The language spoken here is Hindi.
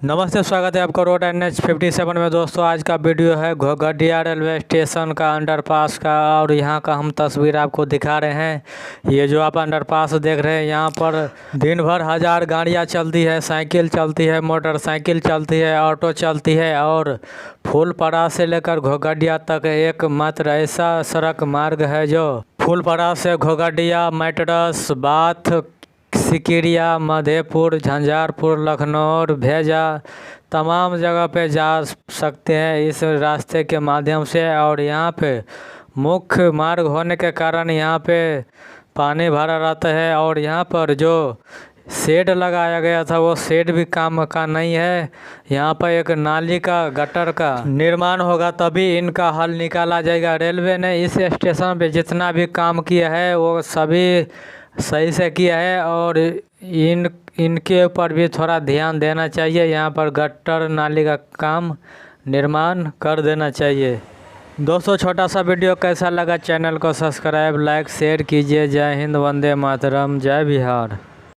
नमस्ते, स्वागत है आपका रोड NH 57 में। दोस्तों आज का वीडियो है घोघडिया रेलवे स्टेशन का अंडरपास का, और यहाँ का हम तस्वीर आपको दिखा रहे हैं। ये जो आप अंडरपास देख रहे हैं, यहाँ पर दिन भर 1000 गाड़ियाँ चलती है, साइकिल चलती है, मोटरसाइकिल चलती है, ऑटो चलती है। और फूलपड़ा से लेकर घोघडिया तक एकमात्र ऐसा सड़क मार्ग है जो फूलपड़ा से घोघडिया, मेटरस, बाथ, सिकिरिया, मधेपुर, झंझारपुर, लखनऊ, भेजा तमाम जगह पे जा सकते हैं इस रास्ते के माध्यम से। और यहाँ पे मुख्य मार्ग होने के कारण यहाँ पे पानी भरा रहता है। और यहाँ पर जो शेड लगाया गया था वो शेड भी काम का नहीं है। यहाँ पर एक नाली का, गटर का निर्माण होगा तभी इनका हल निकाला जाएगा। रेलवे ने इस स्टेशन पे जितना भी काम किया है वो सभी सही से किया है, और इनके ऊपर भी थोड़ा ध्यान देना चाहिए। यहाँ पर गटर नाली का काम निर्माण कर देना चाहिए। दोस्तों छोटा सा वीडियो कैसा लगा, चैनल को सब्सक्राइब, लाइक, शेयर कीजिए। जय हिंद, वंदे मातरम, जय बिहार।